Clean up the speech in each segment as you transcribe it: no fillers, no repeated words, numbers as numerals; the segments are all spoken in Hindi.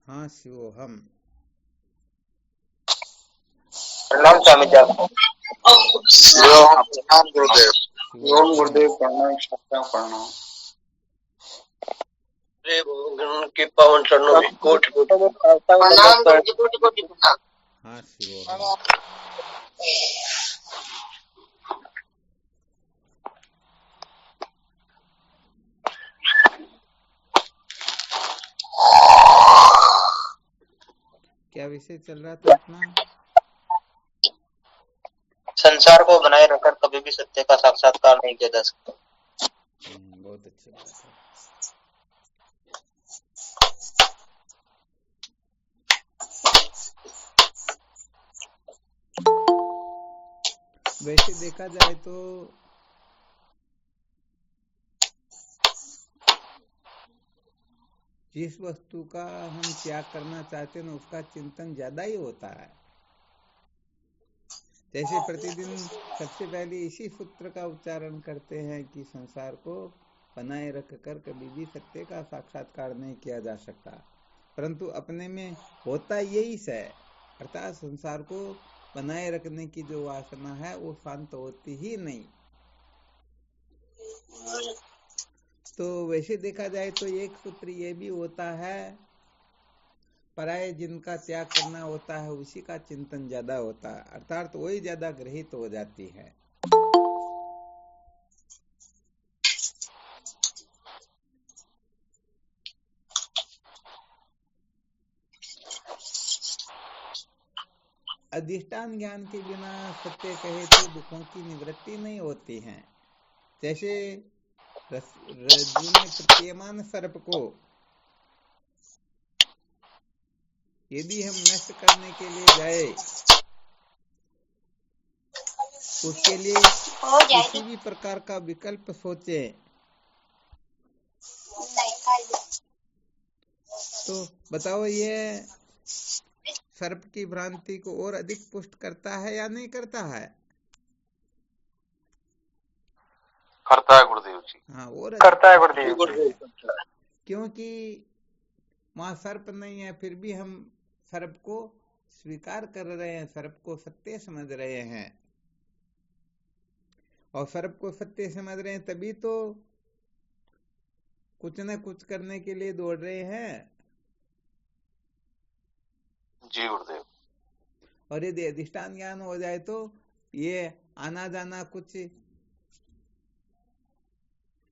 हाँ शिवोहम। प्रणाम स्वामी जी आपको। प्रणाम गुरुदेव। ओम शिवोहम। गुरुदेव प्रणाम प्रणाम। भगवान के पावन चरणों में कोटि कोटि प्रणाम। कोटि कोटि प्रणाम। हाँ शिवोहम। क्या विषय चल रहा था अपना? संसार को बनाए रखकर कभी भी सत्य का साक्षात्कार नहीं किया जा सकता। बहुत अच्छी बात है। वैसे देखा जाए तो जिस वस्तु का हम त्याग करना चाहते हैं ना, उसका चिंतन ज्यादा ही होता है। जैसे प्रतिदिन सबसे पहले इसी सूत्र का उच्चारण करते हैं कि संसार को बनाए रखकर कभी भी सत्य का साक्षात्कार नहीं किया जा सकता, परंतु अपने में होता यही है। अर्थात संसार को बनाए रखने की जो वासना है वो शांत होती ही नहीं। तो वैसे देखा जाए तो एक सूत्र ये भी होता है, पराये जिनका त्याग करना होता है उसी का चिंतन ज्यादा होता है, अर्थात वही ज्यादा ग्रहित हो जाती है। अधिष्ठान ज्ञान के बिना सत्य कहे तो दुखों की निवृत्ति नहीं होती है। जैसे रज्जु में प्रतीयमान सर्प को यदि हम नष्ट करने के लिए जाए, उसके लिए किसी भी प्रकार का विकल्प सोचे तो बताओ, ये सर्प की भ्रांति को और अधिक पुष्ट करता है या नहीं करता है? करता है गुरुदेव जी। हाँ, और करता है अधिक गुरुदेव करता जी। है। क्योंकि वहां सर्प नहीं है, फिर भी हम सर्प को स्वीकार कर रहे हैं, सर्प को सत्य समझ रहे हैं। और सर्प को सत्य समझ रहे हैं तभी तो कुछ न कुछ करने के लिए दौड़ रहे हैं। जी गुरुदेव। और यदि अधिष्ठान ज्ञान हो जाए तो ये आना जाना कुछ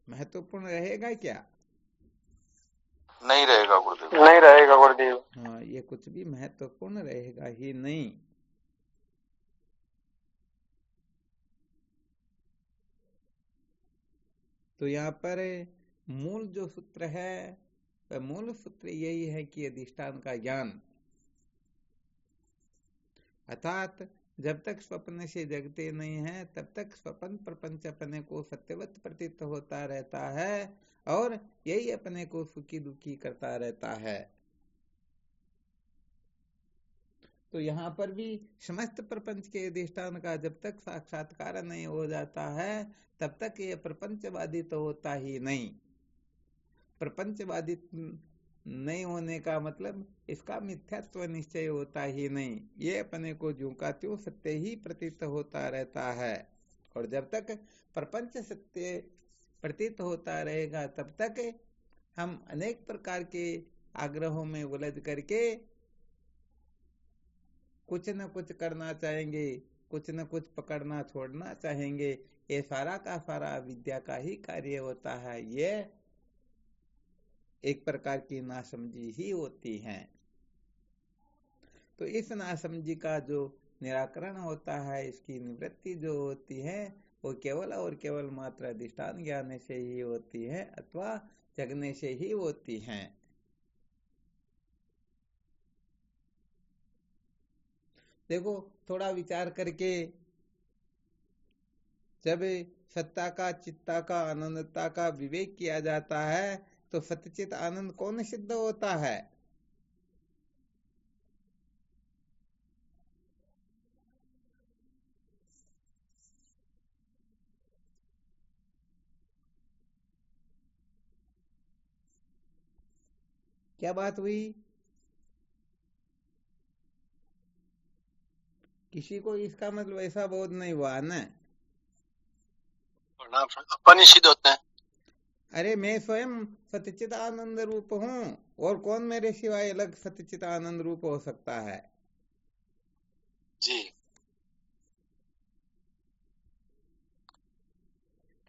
महत्वपूर्ण रहेगा क्या? नहीं रहेगा गुरुदेव। नहीं रहेगा गुरुदेव। हाँ, ये कुछ भी महत्वपूर्ण रहेगा ही नहीं। तो यहाँ पर मूल जो सूत्र है, वह मूल सूत्र यही है कि अधिष्ठान का ज्ञान, अर्थात जब तक स्वप्न से जगते नहीं है तब तक स्वप्न प्रपंच अपने को सत्यवत प्रतीत होता रहता है और यही अपने को सुखी दुखी करता रहता है। तो यहाँ पर भी समस्त प्रपंच के अधिष्ठान का जब तक साक्षात्कार नहीं हो जाता है तब तक ये प्रपंचवादी तो होता ही नहीं। प्रपंचवादी नहीं होने का मतलब इसका मिथ्यात्व निश्चय होता ही नहीं, ये अपने को ज्यों का त्यों सत्य ही प्रतीत होता रहता है। और जब तक प्रपंच सत्य प्रतीत होता रहेगा तब तक हम अनेक प्रकार के आग्रहों में उलझ करके कुछ न कुछ करना चाहेंगे, कुछ न कुछ पकड़ना छोड़ना चाहेंगे। ये सारा का सारा विद्या का ही कार्य होता है, ये एक प्रकार की नासमझी ही होती है। तो इस नासमझी का जो निराकरण होता है, इसकी निवृत्ति जो होती है वो केवल और केवल मात्र अधिष्ठान ज्ञान से ही होती है अथवा जगने से ही होती है। देखो, थोड़ा विचार करके जब सत्ता का चित्ता का आनंदता का विवेक किया जाता है तो सत्यचित आनंद कौन सिद्ध होता है? क्या बात हुई? किसी को इसका मतलब ऐसा बोध नहीं हुआ ना। अपन ही सिद्ध होते हैं। अरे मैं स्वयं सच्चित आनंद रूप हूँ, और कौन मेरे सिवाय अलग सच्चित आनंद रूप हो सकता है। जी।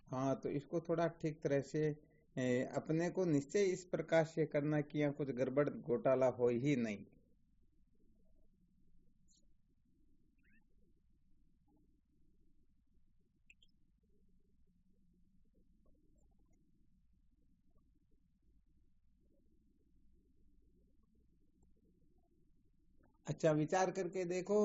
हाँ, तो इसको थोड़ा ठीक तरह से अपने को निश्चय इस प्रकार से करना कि यहाँ कुछ गड़बड़ घोटाला हो ही नहीं। अच्छा, विचार करके देखो,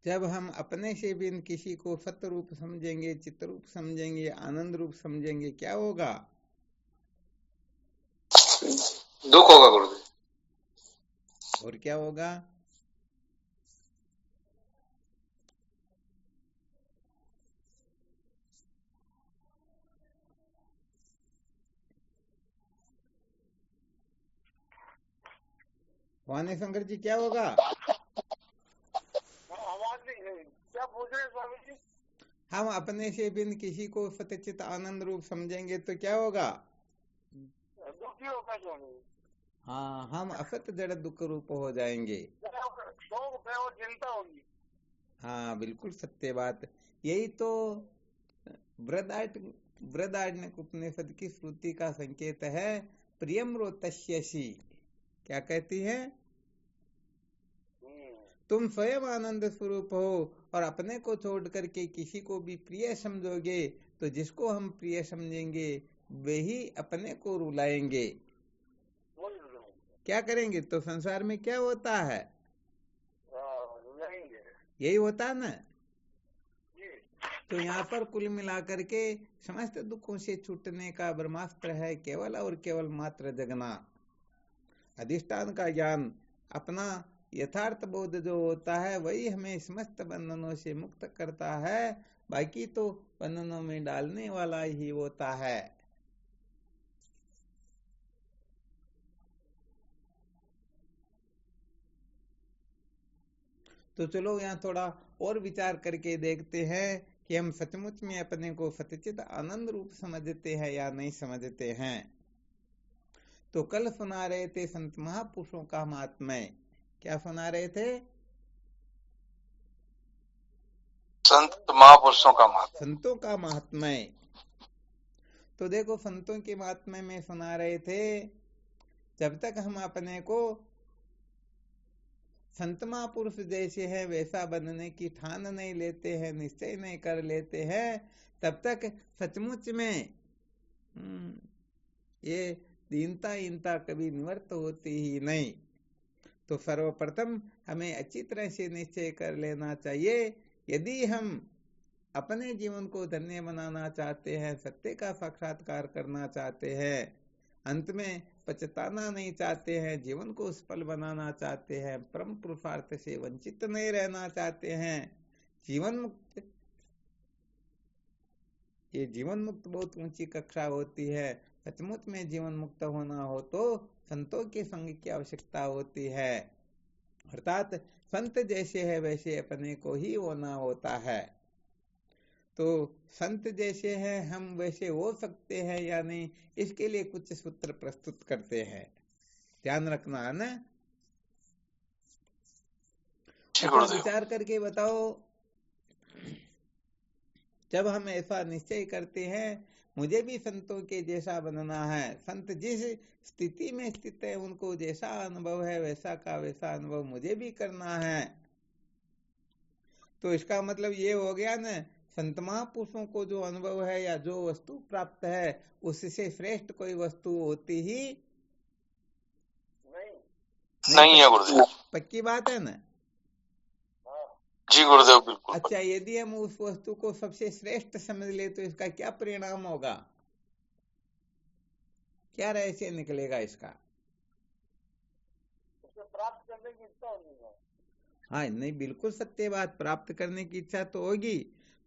जब हम अपने से भी किसी को सत्य रूप समझेंगे, चित्त रूप समझेंगे, आनंद रूप समझेंगे, क्या होगा? दुख होगा गुरुदेव। और क्या होगा? वाणी शंकर जी, क्या होगा? आवाज नहीं है, क्या पूछ रहे हैं स्वामी जी? हम अपने से भी किसी को सत्यचित आनंद रूप समझेंगे तो क्या होगा? दुखी होगा स्वामी। हाँ, हम असत जड़ दुख रूप हो जाएंगे। शोक और चिंता होगी। हाँ, बिल्कुल सत्य बात। यही तो बृहदारण्यक उपनिषद की श्रुति का संकेत है। प्रियम रोतस्यसि, क्या कहती है? तुम स्वयं आनंद स्वरूप हो और अपने को छोड़ करके किसी को भी प्रिय समझोगे, तो जिसको हम प्रिय समझेंगे वही अपने को रुलाएंगे। क्या करेंगे? तो संसार में क्या होता है? यही होता है ना। तो यहाँ पर कुल मिलाकर के समस्त दुखों से छूटने का ब्रह्मास्त्र है केवल और केवल मात्र जगना। अधिष्ठान का ज्ञान, अपना यथार्थ बोध जो होता है वही हमें समस्त बंधनों से मुक्त करता है। बाकी तो बंधनों में डालने वाला ही होता है। तो चलो यहाँ थोड़ा और विचार करके देखते हैं कि हम सचमुच में अपने को सच्चित आनंद रूप समझते हैं या नहीं समझते हैं। तो कल सुना रहे थे संत महापुरुषों का महात्म्य। क्या सुना रहे थे? संत महापुरुषों का महात्म्य। संतों का महात्म्य। तो देखो, संतों के महात्म्य में सुना रहे थे, जब तक हम अपने को संत महापुरुष जैसे हैं वैसा बनने की ठान नहीं लेते हैं, निश्चय नहीं कर लेते हैं, तब तक सचमुच में ये दीनता हीनता कभी निवृत्त होती ही नहीं। तो सर्वप्रथम हमें अच्छी तरह से निश्चय कर लेना चाहिए, यदि हम अपने जीवन को धन्य बनाना चाहते हैं, सत्य का साक्षात्कार करना चाहते हैं, अंत में पछताना नहीं चाहते हैं, जीवन को सफल बनाना चाहते हैं, परम पुरुषार्थ से वंचित नहीं रहना चाहते हैं, जीवन मुक्त, ये जीवन मुक्त बहुत ऊंची कक्षा होती है। सचमुच में जीवन मुक्त होना हो तो संतों के संग की आवश्यकता होती है, अर्थात संत जैसे है वैसे अपने को ही होना होता है। तो संत जैसे हैं हम वैसे हो सकते हैं या नहीं, इसके लिए कुछ सूत्र प्रस्तुत करते हैं, ध्यान रखना है ना। अच्छा, विचार करके बताओ, जब हम ऐसा निश्चय करते हैं मुझे भी संतों के जैसा बनना है, संत जिस स्थिति में स्थित है उनको जैसा अनुभव है वैसा का वैसा अनुभव मुझे भी करना है, तो इसका मतलब ये हो गया ना, संत महापुरुषों को जो अनुभव है या जो वस्तु प्राप्त है उससे श्रेष्ठ कोई वस्तु होती ही नहीं है गुरुदेव। पक्की बात है ना? जी गुरुदेव, बिल्कुल। अच्छा, यदि हम उस वस्तु को सबसे श्रेष्ठ समझ ले तो इसका क्या परिणाम होगा? क्या रहस्य निकलेगा इसका? प्राप्त करने की इच्छा होनी है। हाँ, नहीं, बिल्कुल सत्य बात, प्राप्त करने की इच्छा तो होगी,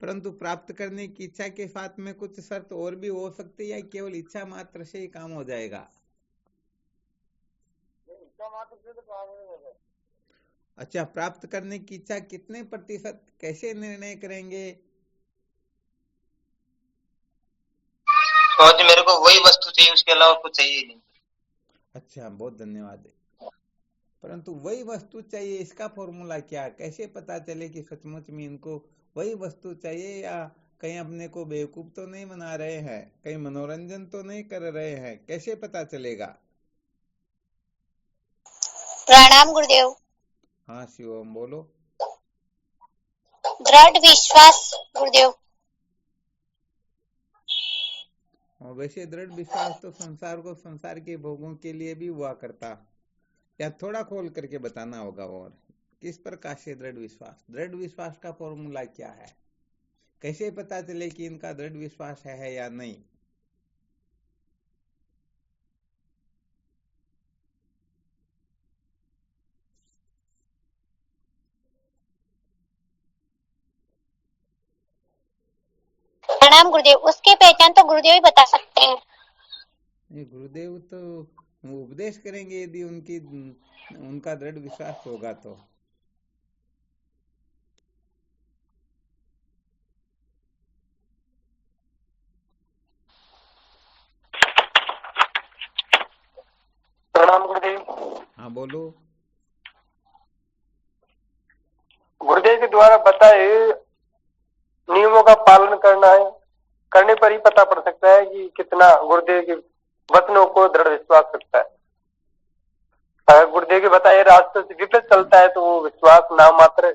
परंतु प्राप्त करने की इच्छा के साथ में कुछ शर्त और भी हो सकती है, केवल इच्छा मात्र से ही काम हो जाएगा? इच्छा मात्र से तो काम नहीं होगा। अच्छा, प्राप्त करने की इच्छा कितने प्रतिशत, कैसे निर्णय करेंगे? और जी मेरे को वही वस्तु चाहिए, उसके अलावा कुछ चाहिए नहीं। अच्छा, बहुत धन्यवाद। परंतु वही वस्तु चाहिए, इसका फॉर्मूला क्या, कैसे पता चले कि सचमुच में इनको वही वस्तु चाहिए, या कहीं अपने को बेवकूफ तो नहीं बना रहे हैं, कहीं मनोरंजन तो नहीं कर रहे हैं, कैसे पता चलेगा? प्रणाम गुरुदेव। हाँ शिवम, बोलो। दृढ़ विश्वास गुरुदेव। और वैसे दृढ़ विश्वास तो संसार को, संसार के भोगों के लिए भी हुआ करता, या थोड़ा खोल करके बताना होगा। और किस प्रकार से दृढ़ विश्वास, दृढ़ विश्वास का फॉर्मूला क्या है, कैसे पता चले कि इनका दृढ़ विश्वास है या नहीं? प्रणाम गुरुदेव। उसकी पहचान तो गुरुदेव ही बता सकते हैं। ये गुरुदेव तो उपदेश करेंगे, यदि उनका दृढ़ विश्वास होगा तो। प्रणाम गुरुदेव। हाँ बोलो। गुरुदेव के द्वारा बताए नियमों का पालन करना है, करने पर ही पता पड़ सकता है कि कितना गुरुदेव के वचनों को दृढ़ विश्वास रखता है। अगर गुरुदेव के बताए रास्ते से विपरीत चलता है तो वो विश्वास नाम मात्र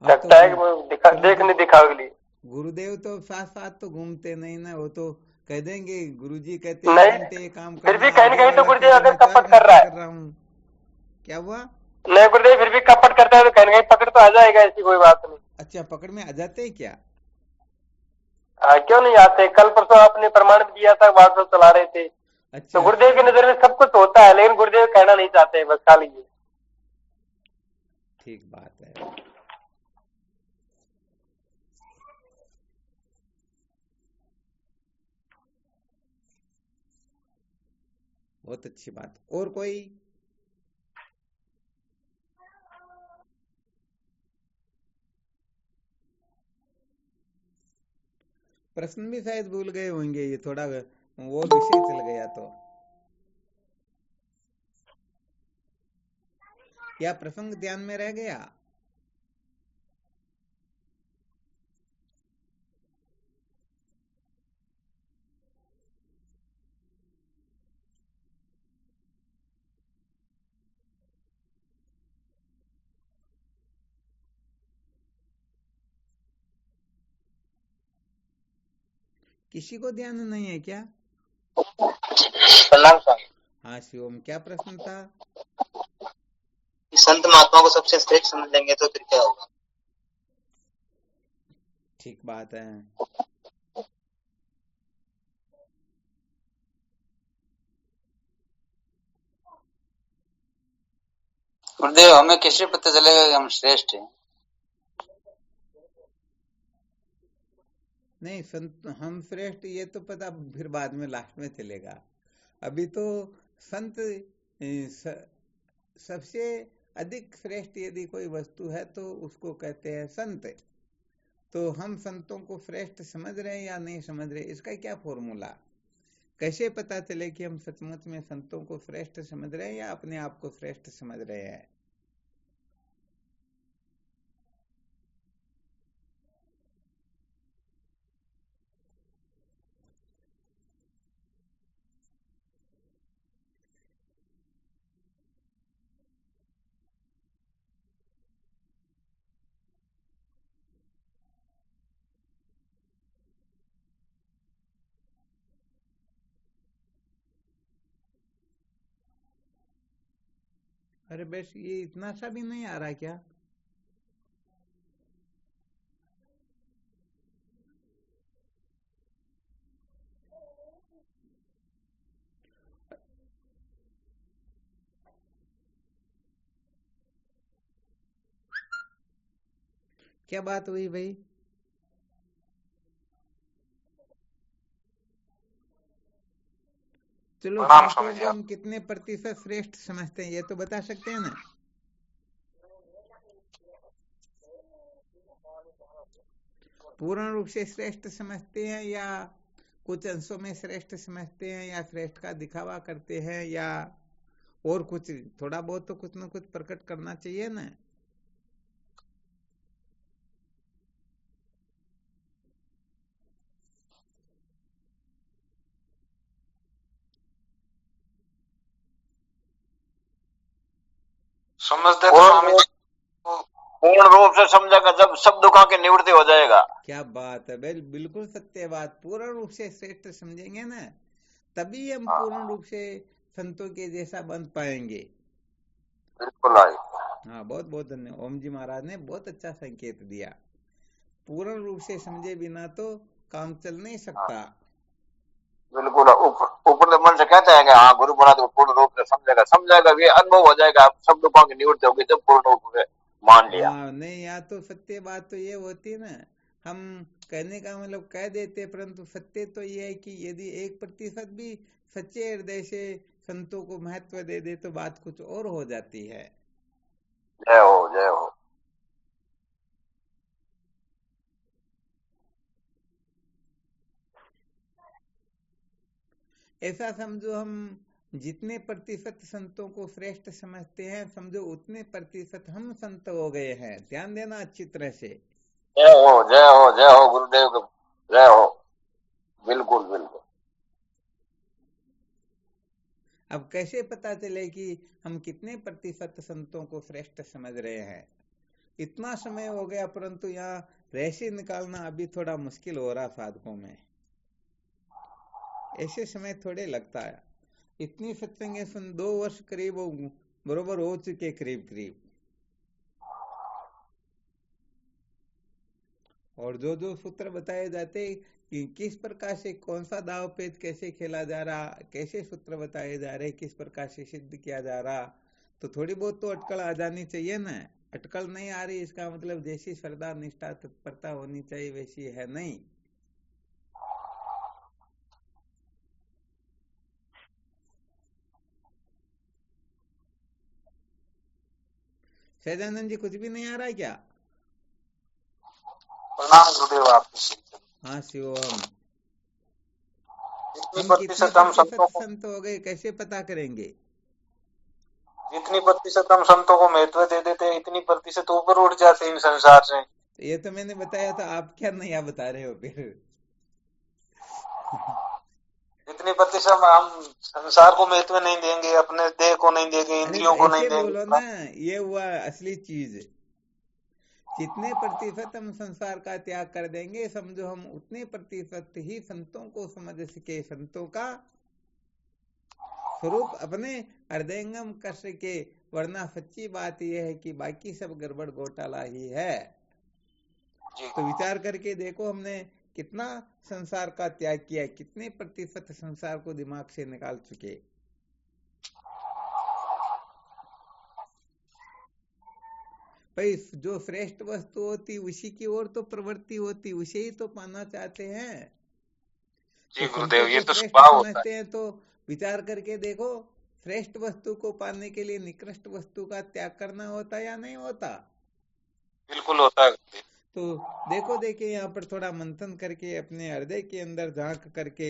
रखता है कि वो देखने दिखावे के लिए। गुरुदेव तो साथ साथ तो घूमते नहीं ना, वो तो कह देंगे, गुरुजी कहते हैं नहीं, घंटे काम फिर करना, भी कहीं ना आगे कहीं तो वाला गुरुदेव कहेगा अगर मैं 4 कपट कर घंटे रहा है, कर रहा हूँ। क्या हुआ? नहीं गुरुदेव फिर भी कपट करता है तो कहीं ना कहीं पकड़ तो आ जाएगा, ऐसी कोई बात नहीं। अच्छा, पकड़ में आ जाते हैं क्या? क्यों नहीं आते? कल परसों आपने प्रमाण दिया था, व्हाट्सएप चला रहे थे। अच्छा, तो गुरुदेव की नजर में सब कुछ होता है, लेकिन गुरुदेव कहना नहीं चाहते, बस खाली ये। ठीक बात है। बहुत अच्छी बात। और कोई? प्रश्न भी शायद भूल गए होंगे, ये थोड़ा वो विषय चल गया तो, या प्रसंग ध्यान में रह गया? किसी को ध्यान नहीं है क्या? प्रणाम स्वामी। हाँ शिवम, क्या प्रश्न था? संत महात्मा को सबसे श्रेष्ठ समझ लेंगे तो फिर क्या होगा? ठीक बात है। गुरुदेव, हमें कैसे पता चलेगा कि हम श्रेष्ठ हैं? नहीं, संत हम श्रेष्ठ ये तो पता फिर बाद में लास्ट में चलेगा। अभी तो संत सबसे अधिक श्रेष्ठ यदि कोई वस्तु है तो उसको कहते हैं संत। तो हम संतों को श्रेष्ठ समझ रहे हैं या नहीं समझ रहे, इसका क्या फॉर्मूला, कैसे पता चले कि हम सचमुच में संतों को श्रेष्ठ समझ रहे हैं या अपने आप को श्रेष्ठ समझ रहे हैं? अरे बस ये इतना सा भी नहीं आ रहा क्या? क्या बात हुई भाई? चलो, संतों को हम कितने प्रतिशत श्रेष्ठ समझते हैं ये तो बता सकते हैं ना? पूर्ण रूप से श्रेष्ठ समझते हैं या कुछ अंशों में श्रेष्ठ समझते हैं या श्रेष्ठ का दिखावा करते हैं या और कुछ? थोड़ा बहुत तो कुछ ना कुछ प्रकट करना चाहिए ना। समझते तो स्वामी जी पूर्ण रूप से समझेगा जब सब दुखों की निवृत्ति हो जाएगा। क्या बात है, बिल्कुल सत्य बात। पूर्ण रूप से श्रेष्ठ समझेंगे ना, तभी हम पूर्ण रूप से संतों के जैसा बन पाएंगे। बिल्कुल आई। हाँ, बहुत बहुत धन्यवाद। ओम जी महाराज ने बहुत अच्छा संकेत दिया। पूर्ण रूप से समझे बिना तो काम चल नहीं सकता। बिल्कुल ऊपर मन से कहते हैं कि हाँ गुरु महाराज को पूर्ण रूप से समझेगा ये अनुभव हो जाएगा, सब दुखों की निवृत्ति होगी जब पूर्ण रूप से मान लिया। हाँ, नहीं, या तो सत्य बात तो ये होती ना, हम कहने का मतलब कह देते, परंतु सत्य तो ये है कि यदि 1% भी सच्चे हृदय से संतों को महत्व दे दे तो बात कुछ और हो जाती है। जय हो, जय हो। ऐसा समझो, हम जितने प्रतिशत संतों को श्रेष्ठ समझते हैं, समझो उतने प्रतिशत हम संत हो गए हैं। ध्यान देना अच्छी तरह से। जय हो, जय हो, जय हो गुरुदेव, जय हो। बिल्कुल बिल्कुल। अब कैसे पता चले कि हम कितने प्रतिशत संतों को श्रेष्ठ समझ रहे हैं? इतना समय हो गया, परंतु यहाँ रहस्य निकालना अभी थोड़ा मुश्किल हो रहा साधकों में। ऐसे समय थोड़े लगता है। इतनी सत्संगें सुन 2 वर्ष करीब बरोबर हो चुके, करीब करीब। और जो जो सूत्र बताए जाते कि किस प्रकार से कौन सा दाव पेच कैसे खेला जा रहा, कैसे सूत्र बताए जा रहे, किस प्रकार से सिद्ध किया जा रहा, तो थोड़ी बहुत तो अटकल आ जानी चाहिए ना। अटकल नहीं आ रही, इसका मतलब जैसी श्रद्धा निष्ठा तत्परता होनी चाहिए वैसी है नहीं। सहजानंद जी, कुछ भी नहीं आ रहा है क्या? प्रणाम गुरुदेव आपको। हाँ शिवम। जितनी हम कितने प्रतिशत हम संतों को संत हो गए कैसे पता करेंगे? जितनी प्रतिशत हम संतों को महत्व दे देते हैं, इतनी प्रतिशत ऊपर उठ जाते हैं इन संसार से। तो ये तो मैंने बताया था, आप क्या नया बता रहे हो फिर? जितनी प्रतिशत हम संसार को महत्व नहीं देंगे, अपने देह को नहीं देंगे, अरे इंद्रियों तो को नहीं ऐसे देंगे, बोलो ना, ये हुआ असली चीज। जितने प्रतिशत हम संसार का त्याग कर देंगे, समझो हम उतने प्रतिशत ही संतों को समझ सके, संतों का स्वरूप अपने हृदयंगम कर सके। वरना सच्ची बात यह है कि बाकी सब गड़बड़ घोटाला ही है। तो विचार करके देखो, हमने कितना संसार का त्याग किया, कितने प्रतिशत संसार को दिमाग से निकाल चुके। भाई, जो श्रेष्ठ वस्तु होती उसी की ओर तो प्रवृत्ति होती, उसे ही तो पाना चाहते हैं। जी तो गुरुदेव, ये तो श्रेष्ठ स्वभाव होता है। समझते हैं तो विचार करके देखो, श्रेष्ठ वस्तु को पाने के लिए निकृष्ट वस्तु का त्याग करना होता या नहीं होता? बिल्कुल होता है। तो देखो, देखिए यहाँ पर थोड़ा मंथन करके अपने हृदय के अंदर झांक करके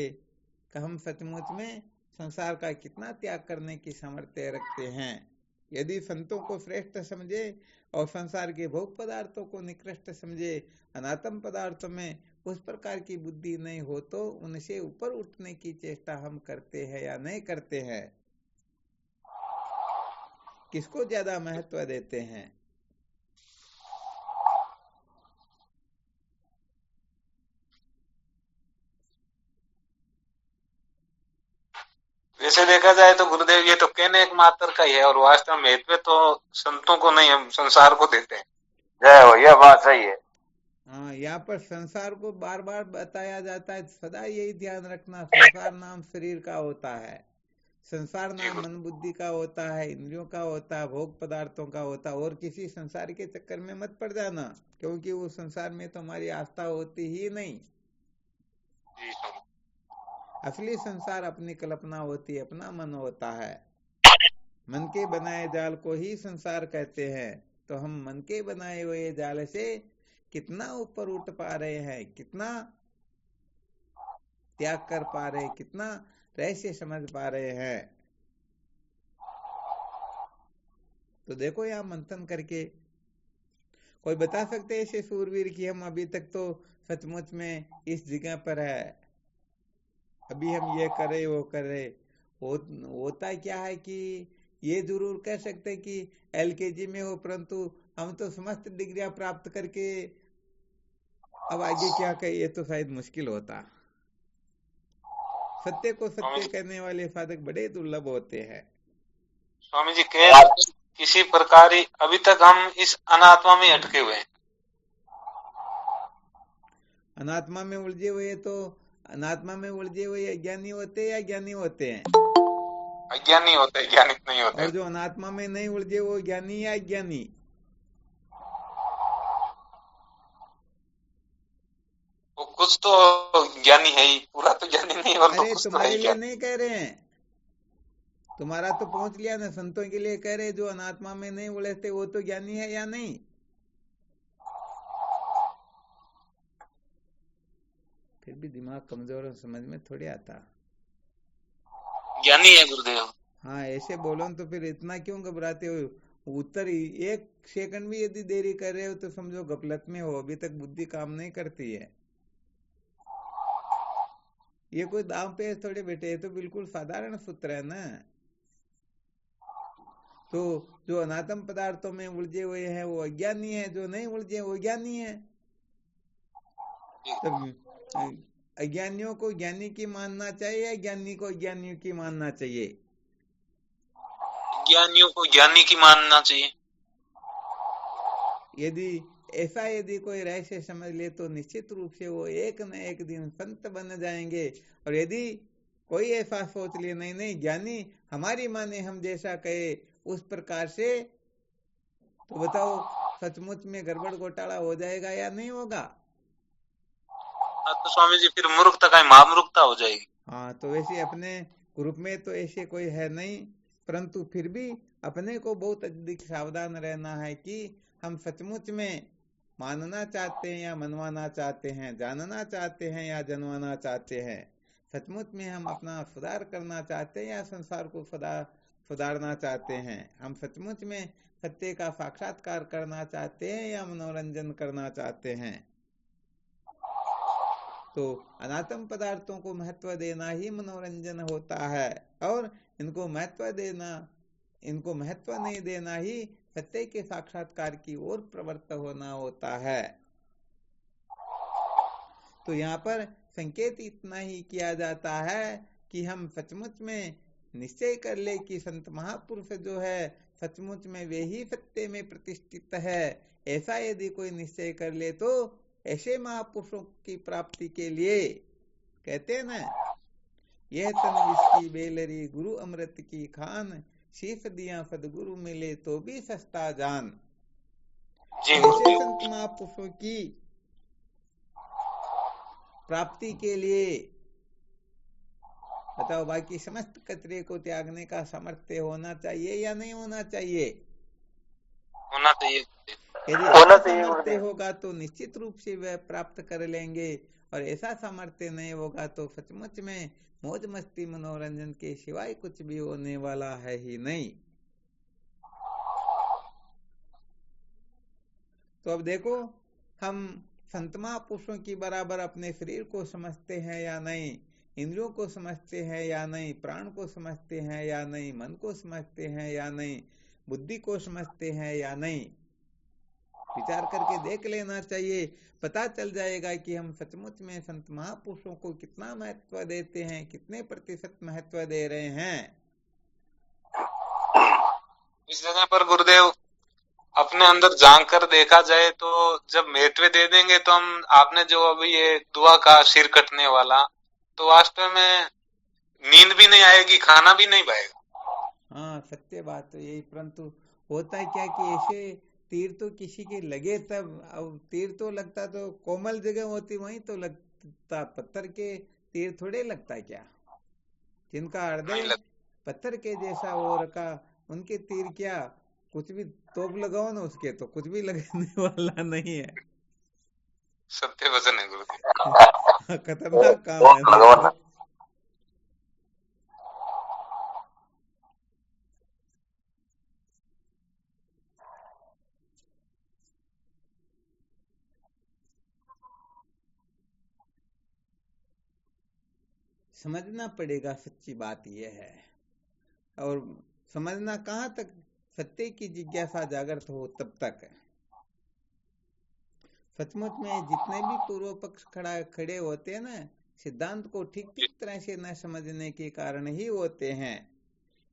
हम सचमुच में संसार का कितना त्याग करने की सामर्थ्य रखते हैं। यदि संतों को श्रेष्ठ समझे और संसार के भोग पदार्थों को निकृष्ट समझे, अनात्म पदार्थों में उस प्रकार की बुद्धि नहीं हो, तो उनसे ऊपर उठने की चेष्टा हम करते हैं या नहीं करते हैं? किसको ज्यादा महत्व देते हैं? वैसे देखा जाए तो गुरुदेव ये तो कहने एक मात्र का ही है, और वास्तव में महत्व तो संतों को नहीं, हम संसार को देते हैं। जय हो, यह बात सही है। हाँ, यहाँ पर संसार को बार बार बताया जाता है, सदा यही ध्यान रखना, संसार नाम शरीर का होता है, संसार नाम मन बुद्धि का होता है, इंद्रियों का होता है, भोग पदार्थों का होता है। और किसी संसार के चक्कर में मत पड़ जाना, क्योंकि वो संसार में तुम्हारी आस्था होती ही नहीं। असली संसार अपनी कल्पना होती है, अपना मन होता है। मन के बनाए जाल को ही संसार कहते हैं। तो हम मन के बनाए हुए जाल से कितना ऊपर उठ पा रहे हैं, कितना त्याग कर पा रहे हैं, कितना रहस्य समझ पा रहे हैं। तो देखो यहाँ मंथन करके कोई बता सकते हैं ऐसे सूरवीर की हम अभी तक तो सचमुच में इस जगह पर है, अभी हम ये कर रहे वो कर रहे। होता क्या है कि ये जरूर कह सकते हैं कि एलकेजी में हो, परंतु हम तो समस्त डिग्रियां प्राप्त करके अब आगे क्या कहे, ये तो शायद मुश्किल होता। सत्य को सत्य कहने वाले साधक बड़े दुर्लभ होते हैं। स्वामी जी कह किसी प्रकार ही अभी तक हम इस अनात्मा में अटके हुए हैं। अनात्मा में उलझे हुए, तो अनात्मा में उलझे हुए अज्ञानी होते हैं या ज्ञानी होते हैं? अज्ञानी होते हैं, ज्ञानी नहीं होते। और जो अनात्मा में नहीं उलझे वो ज्ञानी या अज्ञानी? वो कुछ तो ज्ञानी है ही, पूरा तो ज्ञानी नहीं। और अरे तो तुम्हारे लिए नहीं कह रहे हैं, तुम्हारा तो पहुंच लिया ना, संतों के लिए कह रहे जो अनात्मा में नहीं उलझते वो तो ज्ञानी है या नहीं? फिर भी दिमाग कमजोर और समझ में थोड़ी आता। ज्ञानी है गुरुदेव। हाँ ऐसे बोलो तो फिर इतना क्यों घबराते हो? उत्तर एक सेकंड भी यदि देरी कर रहे हो तो समझो गफलत में हो, अभी तक बुद्धि काम नहीं करती है। ये कोई दांव पे थोड़े बेटे, ये तो बिल्कुल साधारण सूत्र है ना। तो जो अनात्म पदार्थों में उलझे हुए हैं वो अज्ञानी है, जो नहीं उलझे वो ज्ञानी है। तो अज्ञानियों को ज्ञानी की मानना चाहिए या ज्ञानी को अज्ञानियों की मानना चाहिए? ज्ञानियों को ज्ञानी की मानना चाहिए। यदि कोई रहस्य समझ ले तो निश्चित रूप से वो एक न एक दिन संत बन जाएंगे। और यदि कोई ऐसा सोच ले नहीं नहीं ज्ञानी हमारी माने हम जैसा कहे उस प्रकार से, तो बताओ सचमुच में गड़बड़ घोटाला हो जाएगा या नहीं होगा? तो स्वामी जी फिर मूर्खता का महामूर्खता हो जाएगी। हाँ तो वैसे अपने ग्रुप में तो ऐसे कोई है नहीं, परंतु फिर भी अपने को बहुत अधिक सावधान रहना है कि हम सचमुच में मानना चाहते हैं या मनवाना चाहते हैं, जानना चाहते हैं या जनवाना चाहते हैं। सचमुच में हम अपना सुधार करना चाहते हैं या संसार को सुधारना चाहते हैं। हम सचमुच में सत्य का साक्षात्कार करना चाहते हैं या मनोरंजन करना चाहते हैं। तो अनात्म पदार्थों को महत्व देना ही मनोरंजन होता है, और इनको महत्व नहीं देना ही सत्य के साक्षात्कार की ओर प्रवृत्त होना होता है। तो यहाँ पर संकेत इतना ही किया जाता है कि हम सचमुच में निश्चय कर ले कि संत महापुरुष जो है सचमुच में वे ही सत्य में प्रतिष्ठित है। ऐसा यदि कोई निश्चय कर ले तो ऐसे महापुरुषों की प्राप्ति के लिए कहते हैं ना, यह तन विस्की बेलरी गुरु अमृत की खान, शीफ दिया सदगुरु मिले तो भी सस्ता जान। ऐसे संत महापुरुषों की प्राप्ति के लिए बताओ बाकी समस्त कचरे को त्यागने का सामर्थ्य होना चाहिए या नहीं होना चाहिए? होना चाहिए। यदि सामर्थ्य होगा तो निश्चित रूप से वह प्राप्त कर लेंगे, और ऐसा सामर्थ्य नहीं होगा तो सचमुच में मौज मस्ती मनोरंजन के सिवाय कुछ भी होने वाला है ही नहीं। तो अब देखो हम संत महापुरुषों की बराबर अपने शरीर को समझते हैं या नहीं, इंद्रियों को समझते हैं या नहीं, प्राण को समझते हैं या नहीं, मन को समझते हैं या नहीं, बुद्धि को समझते हैं या नहीं, विचार करके देख लेना चाहिए। पता चल जाएगा कि हम सचमुच में संत महापुरुषों को कितना महत्व देते हैं, कितने प्रतिशत महत्व दे रहे हैं। इस जगह पर गुरुदेव अपने अंदर झांक कर देखा जाए तो जब महत्व दे देंगे तो हम, आपने जो अभी ये दुआ का सिर कटने वाला, तो वास्तव में नींद भी नहीं आएगी, खाना भी नहीं पाएगा। हाँ सत्य बात तो यही, परंतु होता है क्या कि ऐसे तीर तो किसी के लगे तब, अब तीर तो लगता तो कोमल जगह होती वहीं तो लगता, पत्थर के तीर थोड़े लगता क्या? जिनका हृदय पत्थर के जैसा हो रखा उनके तीर क्या, कुछ भी तोप लगाओ ना उसके तो कुछ भी लगने वाला नहीं है। सत्य वचन है गुरुदेव। खतरनाक काम बहुत है भगवान है। दोस्तों। समझना पड़ेगा, सच्ची बात यह है। और समझना कहाँ तक, सत्य की जिज्ञासा जागृत हो तब तक। सचमुच में जितने भी पूर्व पक्ष खड़े होते हैं ना, सिद्धांत को ठीक ठीक तरह से न समझने के कारण ही होते हैं।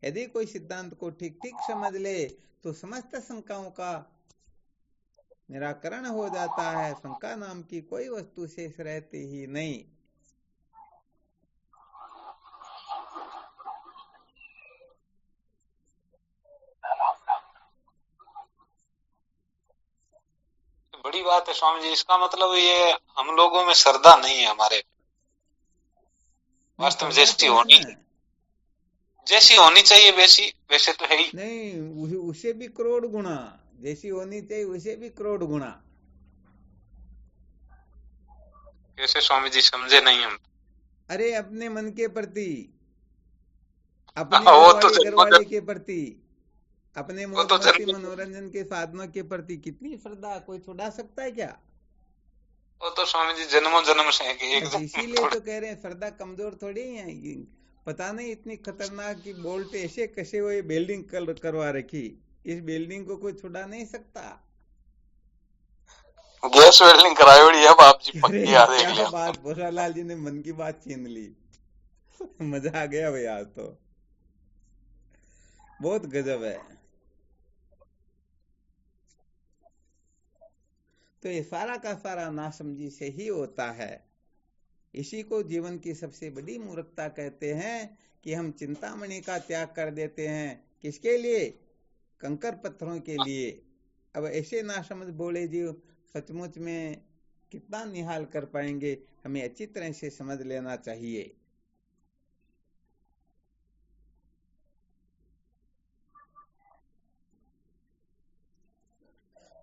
यदि कोई सिद्धांत को ठीक ठीक समझ ले तो समस्त शंकाओं का निराकरण हो जाता है। शंका नाम की कोई वस्तु शेष रहती ही नहीं। बड़ी बात है स्वामी जी। इसका मतलब ये हम लोगों में श्रद्धा नहीं है हमारे, वास्तव में जैसी होनी चाहिए वैसे तो है ही नहीं। उसे भी करोड़ गुना जैसी होनी चाहिए, उसे भी करोड़ गुना। कैसे स्वामी जी, समझे नहीं हम। अरे अपने मन के प्रति, अपने घरवाले के प्रति, अपने मौज मस्ती मनोरंजन के साधनों के प्रति कितनी श्रद्धा कोई छुड़ा सकता है क्या? वो तो स्वामी जी जन्मों जन्म से इसीलिए तो कह रहे हैं श्रद्धा कमजोर थोड़ी है। पता नहीं इतनी खतरनाक की बोल्ट ऐसे कसे हुए बिल्डिंग करवा रखी, इस बिल्डिंग को कोई छुड़ा नहीं सकता। गैस वेल्डिंग कराई हुई है बाप जी, पक्की याद है। क्या बात, भोरालाल जी ने मन की बात छीन ली। मजा आ गया भाई, आज तो बहुत गजब है। तो ये सारा का सारा नासमझी से ही होता है। इसी को जीवन की सबसे बड़ी मूर्खता कहते हैं कि हम चिंतामणि का त्याग कर देते हैं। किसके लिए? कंकर पत्थरों के लिए। अब ऐसे नासमझ बोले जीव सचमुच में कितना निहाल कर पाएंगे, हमें अच्छी तरह से समझ लेना चाहिए।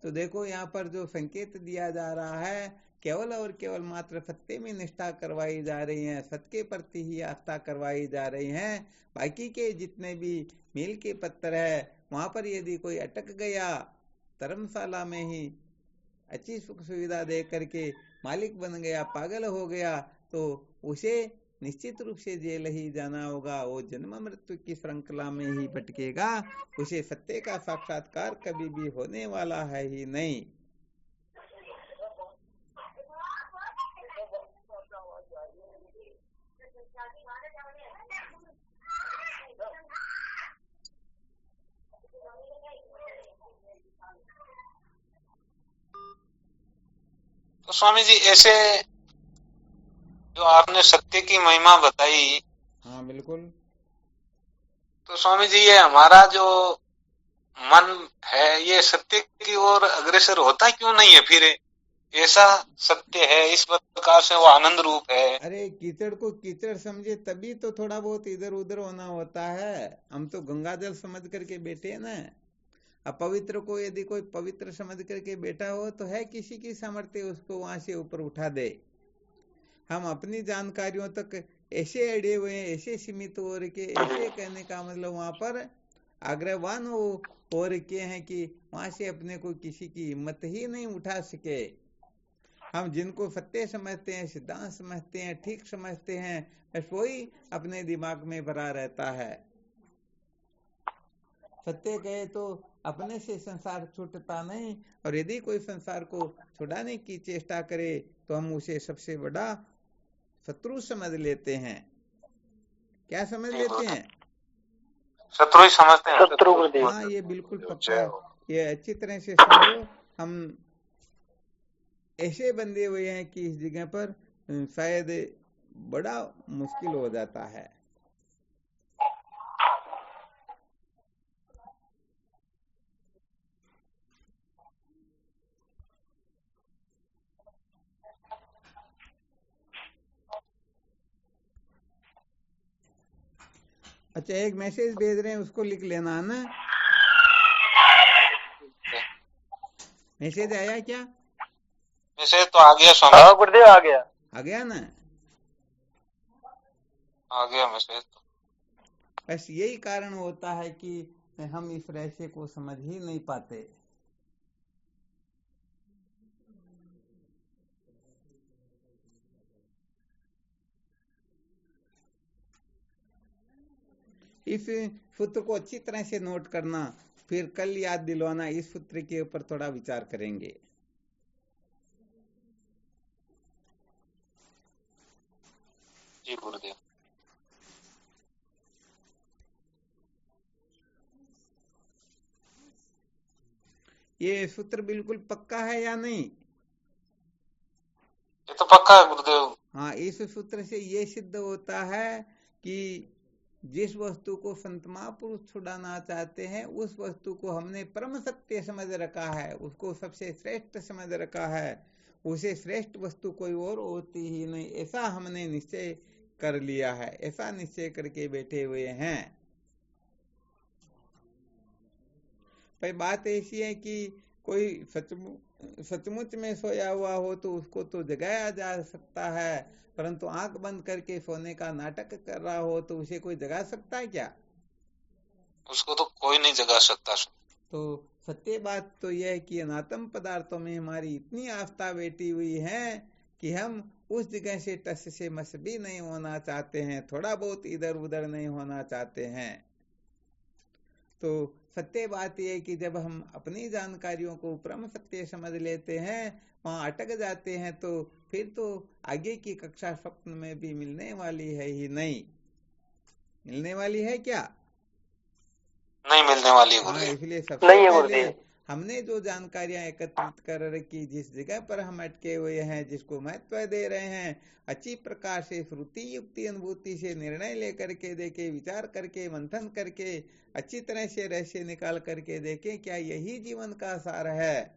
तो देखो यहाँ पर जो संकेत दिया जा रहा है, केवल और केवल मात्र सत्य में निष्ठा करवाई जा रही है, सत्य के प्रति ही आस्था करवाई जा रही है। बाकी के जितने भी मील के पत्थर है, वहां पर यदि कोई अटक गया, धर्मशाला में ही अच्छी सुख सुविधा दे करके मालिक बन गया, पागल हो गया, तो उसे निश्चित रूप से जेल ही जाना होगा। वो जन्म मृत्यु की श्रृंखला में ही भटकेगा। उसे सत्य का साक्षात्कार कभी भी होने वाला है ही नहीं। तो स्वामी जी ऐसे जो आपने सत्य की महिमा बताई, हाँ बिल्कुल। तो स्वामी जी ये हमारा जो मन है ये सत्य की ओर अग्रसर होता क्यों नहीं है? फिर ऐसा सत्य है, इस प्रकार से वो आनंद रूप है। अरे कीचड़ को कीचड़ समझे तभी तो थोड़ा बहुत इधर उधर होना होता है। हम तो गंगाजल समझ करके बैठे हैं ना। अपवित्र को यदि कोई पवित्र समझ करके बैठा हो तो है किसी की सामर्थ्य उसको वहां से ऊपर उठा दे। हम अपनी जानकारियों तक ऐसे अड़े हुए हैं, ऐसे सीमित हो रखे, ऐसे कहने का मतलब वहां पर आग्रहवान हो रखे हैं कि वहां से अपने को किसी की हिम्मत ही नहीं उठा सके। हम जिनको सत्य समझते हैं, सिद्धांत समझते हैं, ठीक समझते हैं, बस वही अपने दिमाग में भरा रहता है। सत्य कहे तो अपने से संसार छूटता नहीं, और यदि कोई संसार को छुड़ाने की चेष्टा करे तो हम उसे सबसे बड़ा शत्रु समझ लेते हैं। क्या समझ लेते हैं? शत्रु ही समझते हैं। शत्रु। हाँ ये बिल्कुल पक्का, ये अच्छी तरह से समझो। हम ऐसे बंधे हुए हैं कि इस जगह पर शायद बड़ा मुश्किल हो जाता है। अच्छा, एक मैसेज भेज रहे हैं, उसको लिख लेना है ना। मैसेज आया क्या? मैसेज तो आ गया स्वामी, हाँ गुरुदेव आ गया। आ गया ना? आ गया मैसेज तो। बस यही कारण होता है कि हम इस रहस्य को समझ ही नहीं पाते। इस सूत्र को अच्छी तरह से नोट करना, फिर कल याद दिलवाना, इस सूत्र के ऊपर थोड़ा विचार करेंगे। जी गुरुदेव। ये सूत्र बिल्कुल पक्का है या नहीं? ये तो पक्का है गुरुदेव। हाँ, इस सूत्र से ये सिद्ध होता है कि जिस वस्तु को संत महापुरुष छुड़ाना चाहते हैं, उस वस्तु को हमने परम सत्य समझ रखा है, उसको सबसे श्रेष्ठ समझ रखा है, उसे श्रेष्ठ वस्तु कोई और होती ही नहीं, ऐसा हमने निश्चय कर लिया है, ऐसा निश्चय करके बैठे हुए हैं। पर बात ऐसी है कि कोई सचमुच में सोया हुआ हो तो उसको तो जगाया जा सकता है, परंतु आंख बंद करके सोने का नाटक कर रहा हो तो उसे कोई जगा सकता है क्या? उसको तो कोई नहीं जगा सकता। तो सत्य बात तो यह है कि अनात्म पदार्थों में हमारी इतनी आस्था बैठी हुई है कि हम उस जगह से टस से मस भी नहीं होना चाहते हैं, थोड़ा बहुत इधर उधर नहीं होना चाहते हैं। तो सत्य बात यह है कि जब हम अपनी जानकारियों को परम सत्य समझ लेते हैं, वहां अटक जाते हैं, तो फिर तो आगे की कक्षा स्वप्न में भी मिलने वाली है ही नहीं। मिलने वाली है क्या? नहीं मिलने वाली है हाँ, गुरुदेव। इसलिए सबसे नहीं है पहले गुरुदेव। हमने जो जानकारियां एकत्रित कर रखी, जिस जगह पर हम अटके हुए हैं, जिसको महत्व दे रहे हैं, अच्छी प्रकार से श्रुति युक्ति अनुभूति से निर्णय लेकर के देखे, विचार करके मंथन करके अच्छी तरह से रहस्य निकाल करके देखें, क्या यही जीवन का सार है?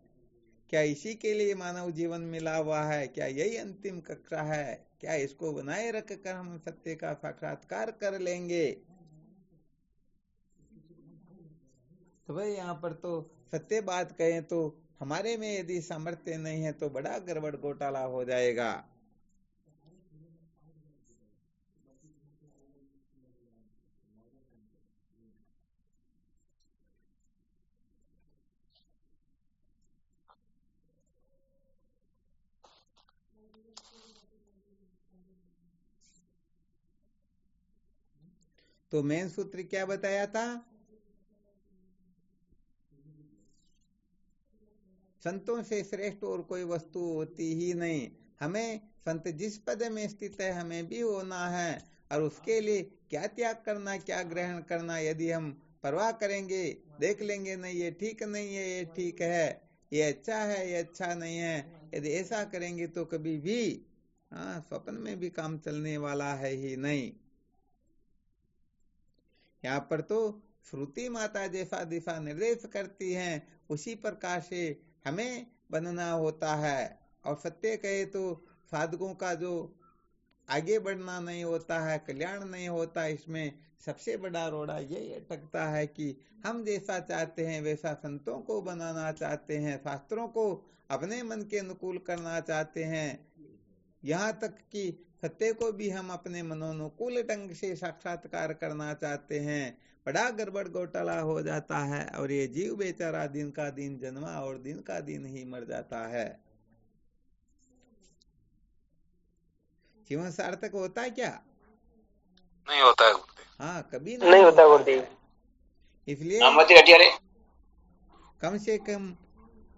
क्या इसी के लिए मानव जीवन मिला हुआ है? क्या यही अंतिम कक्षा है? क्या इसको बनाए रखकर हम सत्य का साक्षात्कार कर लेंगे? तो भाई यहाँ पर तो सत्य बात कहें तो हमारे में यदि सामर्थ्य नहीं है तो बड़ा गड़बड़ घोटाला हो जाएगा। तो मेन सूत्र क्या बताया था? संतों से श्रेष्ठ और कोई वस्तु होती ही नहीं। हमें संत जिस पद में स्थित है हमें भी होना है, और उसके लिए क्या त्याग करना, क्या ग्रहण करना, यदि हम परवाह करेंगे, देख लेंगे नहीं ये ठीक नहीं है, ये ठीक है, ये अच्छा है, ये अच्छा नहीं है, यदि ऐसा करेंगे तो कभी भी स्वप्न में भी काम चलने वाला है ही नहीं। यहाँ पर तो श्रुति माता जैसा दिशा निर्देश करती हैं, उसी प्रकार से हमें बनना होता है। और सत्य कहे तो साधकों का जो आगे बढ़ना नहीं होता है, कल्याण नहीं होता, इसमें सबसे बड़ा रोड़ा यही अटकता है कि हम जैसा चाहते हैं वैसा संतों को बनाना चाहते हैं, शास्त्रों को अपने मन के अनुकूल करना चाहते हैं, यहाँ तक कि सत्य को भी हम अपने मनोनुकूल ढंग से साक्षात्कार करना चाहते हैं। बड़ा गड़बड़ घोटाला हो जाता है और ये जीव बेचारा दिन का दिन जन्मा और दिन का दिन ही मर जाता है। जीवन सार्थक होता है क्या? नहीं होता है गुरुदेव। हाँ, कभी नहीं होता गुरुदेव। इसलिए कम से कम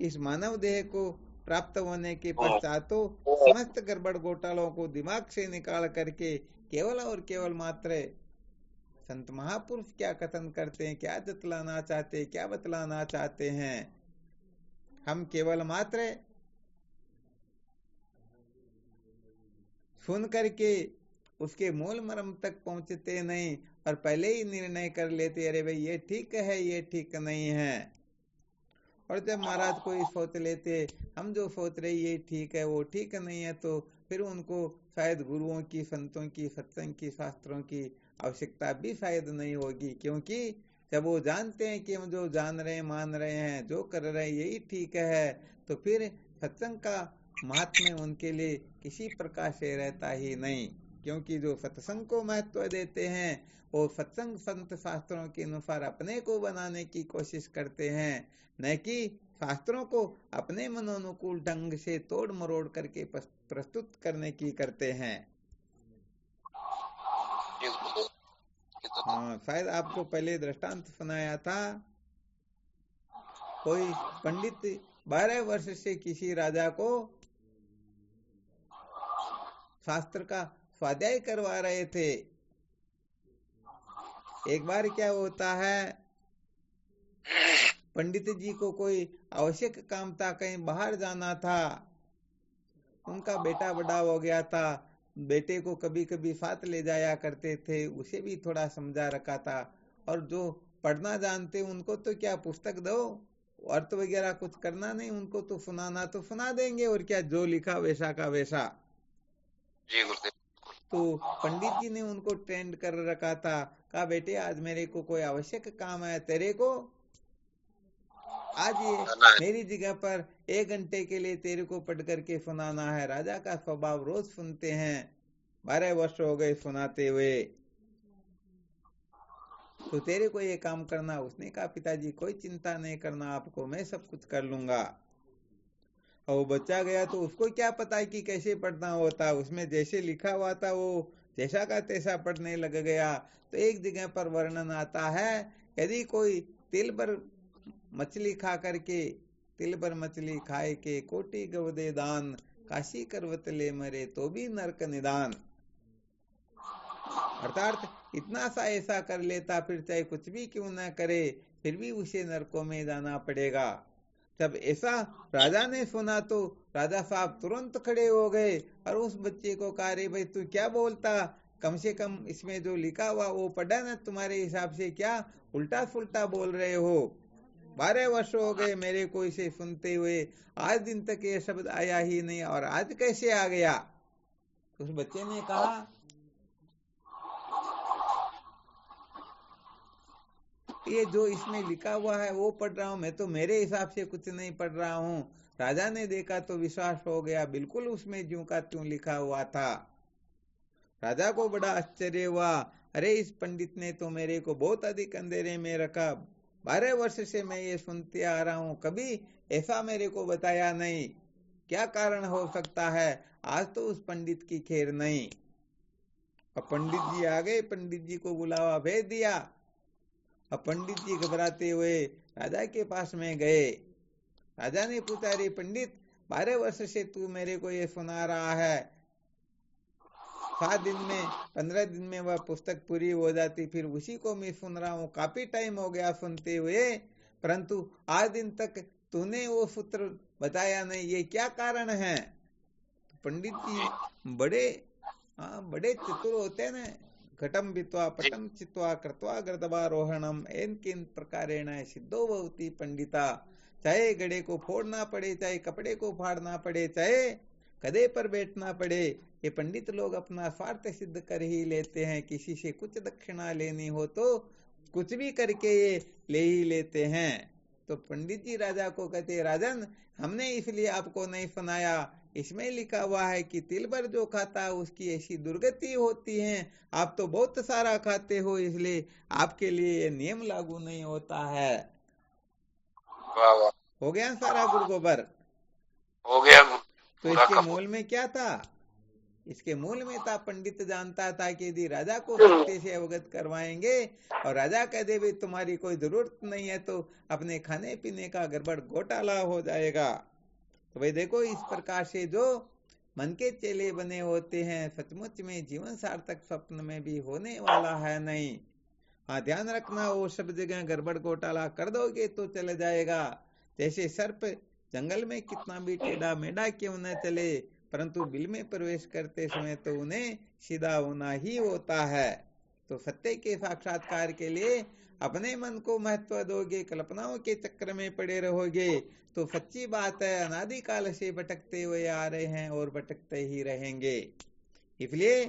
इस मानव देह को प्राप्त होने के पश्चात तो समस्त गड़बड़ घोटालों को दिमाग से निकाल करके केवल और केवल मात्र संत महापुरुष क्या कथन करते हैं, क्या जतलाना चाहते हैं, क्या बतलाना चाहते हैं, हम केवल मात्र सुन करके उसके मूल मर्म तक पहुंचते नहीं और पहले ही निर्णय कर लेते, अरे भाई ये ठीक है, ये ठीक नहीं है। और जब महाराज कोई सोच लेते हम जो सोच रहे ये ठीक है वो ठीक नहीं है, तो फिर उनको शायद गुरुओं की, संतों की, सत्संग की, शास्त्रों की आवश्यकता भी शायद नहीं होगी, क्योंकि जब वो जानते हैं कि हम जो जान रहे हैं, मान रहे हैं, जो कर रहे हैं यही ठीक है, तो फिर सत्संग का महात्म्य उनके लिए किसी प्रकार से रहता ही नहीं, क्योंकि जो सत्संग को महत्व देते हैं वो सत्संग संत शास्त्रों के अनुसार अपने को बनाने की कोशिश करते हैं, न कि शास्त्रों को अपने मनोनुकूल ढंग से तोड़ मरोड़ करके प्रस्तुत करने की करते हैं। हाँ, शायद आपको पहले दृष्टांत सुनाया था। कोई पंडित 12 वर्ष से किसी राजा को शास्त्र का स्वाध्याय करवा रहे थे। एक बार क्या होता है, पंडित जी को कोई आवश्यक काम था, कहीं बाहर जाना था। उनका बेटा बड़ा हो गया था, बेटे को कभी कभी साथ ले जाया करते थे, उसे भी थोड़ा समझा रखा था। और जो पढ़ना जानते उनको तो क्या पुस्तक दो, अर्थ वगैरह कुछ करना नहीं, उनको तो सुनाना तो सुना देंगे, और क्या जो लिखा वैसा का वैसा। जी गुरुदेव। तो पंडित जी ने उनको ट्रेंड कर रखा था। कहा बेटे आज मेरे को कोई आवश्यक काम है, तेरे को आज ये मेरी जगह पर 1 घंटे के लिए तेरे को पढ़ करके सुनाना है। राजा का स्वभाव रोज सुनते हैं, 12 वर्ष हो गए सुनाते हुए, तो तेरे को ये काम करना। उसने कहा पिताजी कोई चिंता नहीं करना आपको, मैं सब कुछ कर लूंगा। और वो बच्चा गया तो उसको क्या पता है कि कैसे पढ़ना होता, उसमें जैसे लिखा हुआ था वो जैसा का तैसा पढ़ने लग गया। तो एक जगह पर वर्णन आता है, यदि कोई तिल भर मछली खा करके, तिल भर मछली खाए के कोटि गवदे दान, काशी करवत ले मरे तो भी नरक निदान। अर्थात इतना सा ऐसा कर लेता, फिर चाहे कुछ भी क्यों न करे, फिर भी उसे नरकों में जाना पड़ेगा। जब ऐसा राजा ने सुना तो राजा साहब तुरंत खड़े हो गए और उस बच्चे को कहा, रे भाई तू क्या बोलता, कम से कम इसमें जो लिखा हुआ वो पढ़ा ना, तुम्हारे हिसाब से क्या उल्टा सुल्टा बोल रहे हो। 12 वर्ष हो गए मेरे को इसे सुनते हुए, आज दिन तक ये शब्द आया ही नहीं, और आज कैसे आ गया। उस बच्चे ने कहा ये जो इसमें लिखा हुआ है वो पढ़ रहा हूं, मैं तो मेरे हिसाब से कुछ नहीं पढ़ रहा हूं। राजा ने देखा तो विश्वास हो गया, बिल्कुल उसमें ज्यों का त्यों लिखा हुआ था। राजा को बड़ा आश्चर्य हुआ, अरे इस पंडित ने तो मेरे को बहुत अधिक अंधेरे में रखा, 12 वर्ष से मैं ये सुनते आ रहा हूं, कभी ऐसा मेरे को बताया नहीं। क्या कारण हो सकता है, आज तो उस पंडित की खैर नहीं। अब पंडित जी आ गए, पंडित जी को बुलावा भेज दिया। अब पंडित जी घबराते हुए राजा के पास में गए। राजा ने पूछा, रे पंडित 12 वर्ष से तू मेरे को ये सुना रहा है, 7 दिन में 15 दिन में वह पुस्तक पूरी हो जाती, फिर उसी को मैं सुन रहा हूँ, काफी टाइम हो गया सुनते हुए, परंतु आज दिन तक तूने वो सूत्र बताया नहीं, ये क्या कारण है। तो पंडित जी बड़े चतुर होते हैं ना, घटम वित्वा पटम चित्वा कृत्वा गर्दभारोहणम एन किन प्रकारेण सिद्धो भवति पंडिता। चाहे घड़े को फोड़ना पड़े, चाहे कपड़े को फाड़ना पड़े, चाहे गधे पर बैठना पड़े, ये पंडित लोग अपना स्वार्थ सिद्ध कर ही लेते हैं। किसी से कुछ दक्षिणा लेनी हो तो कुछ भी करके ये ले ही लेते हैं। तो पंडित जी राजा को कहते, राजन हमने इसलिए आपको नहीं सुनाया, इसमें लिखा हुआ है कि तिल भर जो खाता है उसकी ऐसी दुर्गति होती है, आप तो बहुत सारा खाते हो, इसलिए आपके लिए ये नियम लागू नहीं होता है। वाह वाह, हो गया सारा गुरु गोबर, हो गया। तो इसके मूल में क्या था, इसके मूल में था पंडित जानता था कि यदि राजा को सत्य से अवगत करवाएंगे और राजा कह दे भाई तुम्हारी कोई जरूरत नहीं है, तो अपने खाने पीने का गड़बड़ घोटाला हो जाएगा। तो भाई देखो, इस प्रकार से जो मन के चेले बने होते हैं, सचमुच में जीवन सार्थक स्वप्न में भी होने वाला है नहीं। हाँ ध्यान रखना, वो सब जगह गड़बड़ घोटाला कर दोगे तो चले जाएगा। जैसे सर्प जंगल में कितना भी टेढ़ा मेढ़ा क्यों न चले, परंतु बिल में प्रवेश करते समय तो उन्हें सीधा होना ही होता है। तो सत्य के साक्षात्कार के लिए अपने मन को महत्व दोगे, कल्पनाओं के चक्र में पड़े रहोगे, तो सच्ची बात है अनादिकाल से भटकते हुए आ रहे हैं और भटकते ही रहेंगे। इसलिए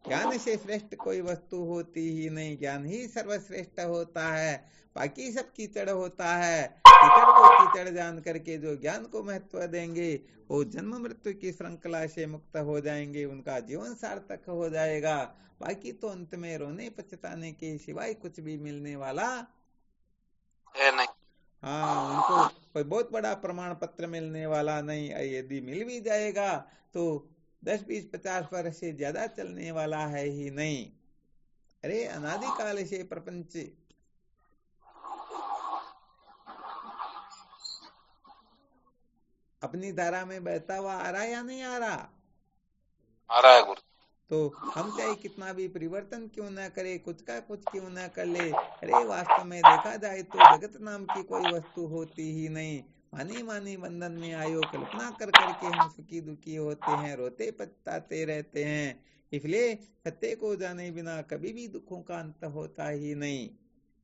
ज्ञान से श्रेष्ठ कोई वस्तु होती ही नहीं, ज्ञान ही सर्वश्रेष्ठ होता है, बाकी सब कीचड़ होता है। कीचड़ को कीचड़ जान करके जो ज्ञान को महत्व देंगे वो जन्म मृत्यु की श्रृंखला से मुक्त हो जाएंगे, उनका जीवन सार्थक हो जाएगा। बाकी तो अंत में रोने पछताने के सिवाय कुछ भी मिलने वाला है नहीं। हाँ, उनको कोई बहुत बड़ा प्रमाण पत्र मिलने वाला नहीं। यदि मिल भी जाएगा तो 10, 20, 50 वर्ष से ज्यादा चलने वाला है ही नहीं। अरे अनादिकाल से प्रपंच अपनी धारा में बहता हुआ आ रहा या नहीं आ रहा? आ रहा है गुरु। तो हम चाहे कितना भी परिवर्तन क्यों ना करे, कुछ का कुछ क्यों ना कर ले, अरे वास्तव में देखा जाए तो जगत नाम की कोई वस्तु होती ही नहीं। मानी मानी बंधन में आयो, कल्पना कर करके हम सुखी दुखी होते हैं, रोते पछताते रहते हैं। इसलिए सत्य को जाने बिना कभी भी दुखों का अंत होता ही नहीं।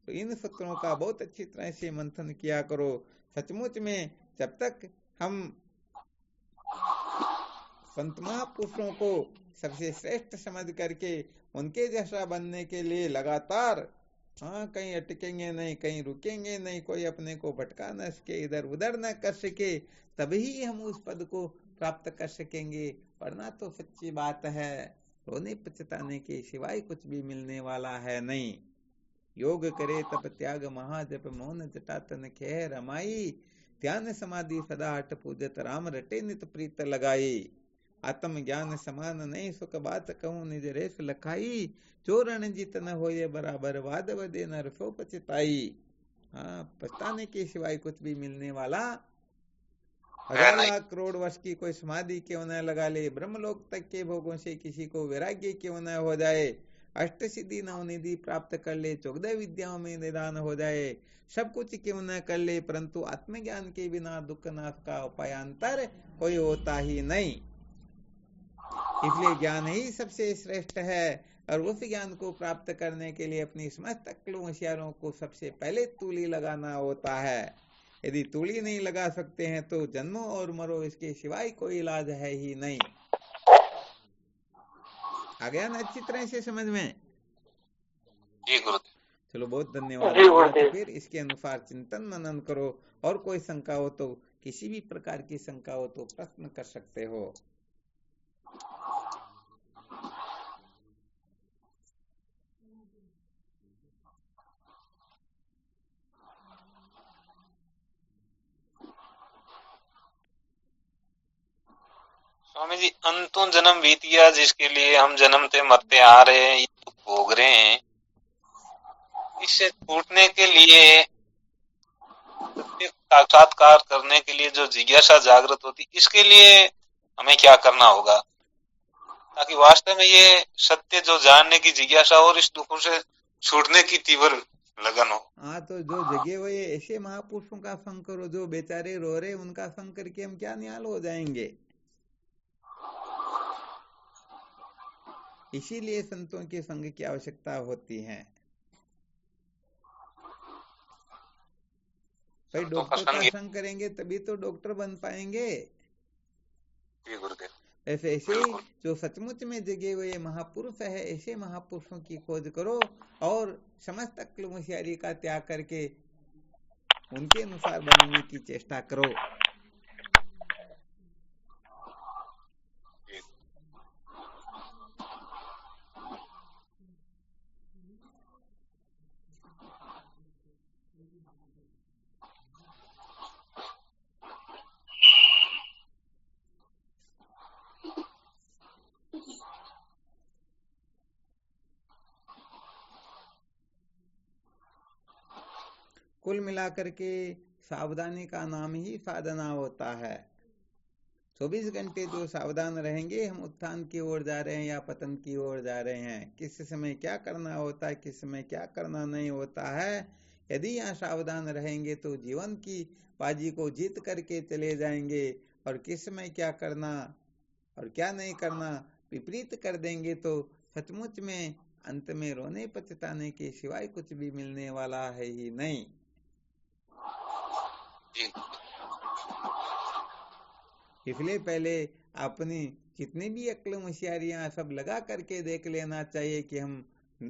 तो इन सूत्रों का बहुत अच्छी तरह से मंथन किया करो। सचमुच में जब तक हम संत महापुरुषों को सबसे श्रेष्ठ समझ करके उनके जैसा बनने के लिए लगातार कहीं अटकेंगे नहीं, कहीं रुकेंगे नहीं, कोई अपने को भटका न सके, इधर उधर न कर सके, तभी हम उस पद को प्राप्त कर सकेंगे। वरना तो सच्ची बात है, रोने पछताने के सिवाय कुछ भी मिलने वाला है नहीं। योग करे तप त्याग महाजप, मौन जटा तन खेह रमाई, ध्यान समाधि सदा हट पूजत, राम रटे नित प्रीत लगाई। आत्म ज्ञान समान नहीं, सुख बात कहूं निज रेस लखाई, जो रणजीत न होए बराबर, वाद वदे न रसो पछताई। पछताने के सिवाय कुछ भी मिलने वाला 1000 लाख करोड़ वर्ष की कोई समाधि क्यों न लगा ले, ब्रह्मलोक तक के भोगों से किसी को वैराग्य क्यों न हो जाए, अष्ट सिद्धि नवनिधि प्राप्त कर ले, 14 विद्याओं में निदान हो जाए, सब कुछ क्यों न कर ले, परंतु आत्मज्ञान के बिना दुख नाश का उपायांतर कोई होता ही नहीं। इसलिए ज्ञान ही सबसे श्रेष्ठ है, और उस ज्ञान को प्राप्त करने के लिए अपनी समस्त अक्लों होशियारों को सबसे पहले तूली लगाना होता है। यदि तूली नहीं लगा सकते हैं तो जन्मो और मरो, इसके सिवाय कोई इलाज है ही नहीं। आ गया ना अच्छी तरह से समझ में? जी गुरुदेव। चलो बहुत धन्यवाद। तो फिर इसके अनुसार चिंतन मनन करो, और कोई शंका हो तो, किसी भी प्रकार की शंका हो तो प्रश्न कर सकते हो। स्वामी जी, अंतों जन्म बीत गया, जिसके लिए हम जन्मते मरते आ रहे हैं, ये भोग रहे हैं, इससे छूटने के लिए, साक्षात्कार करने के लिए जो जिज्ञासा जागृत होती, इसके लिए हमें क्या करना होगा, ताकि वास्तव में ये सत्य जो जानने की जिज्ञासा और इस दुखों से छूटने की तीव्र लगन हो। तो जो जगे हुए ऐसे महापुरुषों का संग करो, जो बेचारे रो रहे उनका संग करके हम क्या निहाल हो जाएंगे। इसीलिए संतों के संग की आवश्यकता होती है। भाई डॉक्टर का संग करेंगे तभी तो डॉक्टर बन पाएंगे। जी गुरुदेव। ऐसे जो सचमुच में जगे हुए महापुरुष है, ऐसे महापुरुषों की खोज करो और समस्त अक्ल होशियारी का त्याग करके उनके अनुसार बनने की चेष्टा करो। कुल मिलाकर के सावधानी का नाम ही साधना होता है। 24 घंटे जो सावधान रहेंगे, हम उत्थान की ओर जा रहे हैं या पतन की ओर जा रहे हैं, किस समय क्या करना होता है, किस समय क्या करना नहीं होता है, यदि यहाँ सावधान रहेंगे तो जीवन की बाजी को जीत करके चले जाएंगे। और किस समय क्या करना और क्या नहीं करना विपरीत कर देंगे तो सचमुच में अंत में रोने पछताने के सिवाय कुछ भी मिलने वाला है ही नहीं। इसलिए पहले अपनी जितनी भी अक्ल होशियारियां सब लगा करके देख लेना चाहिए कि हम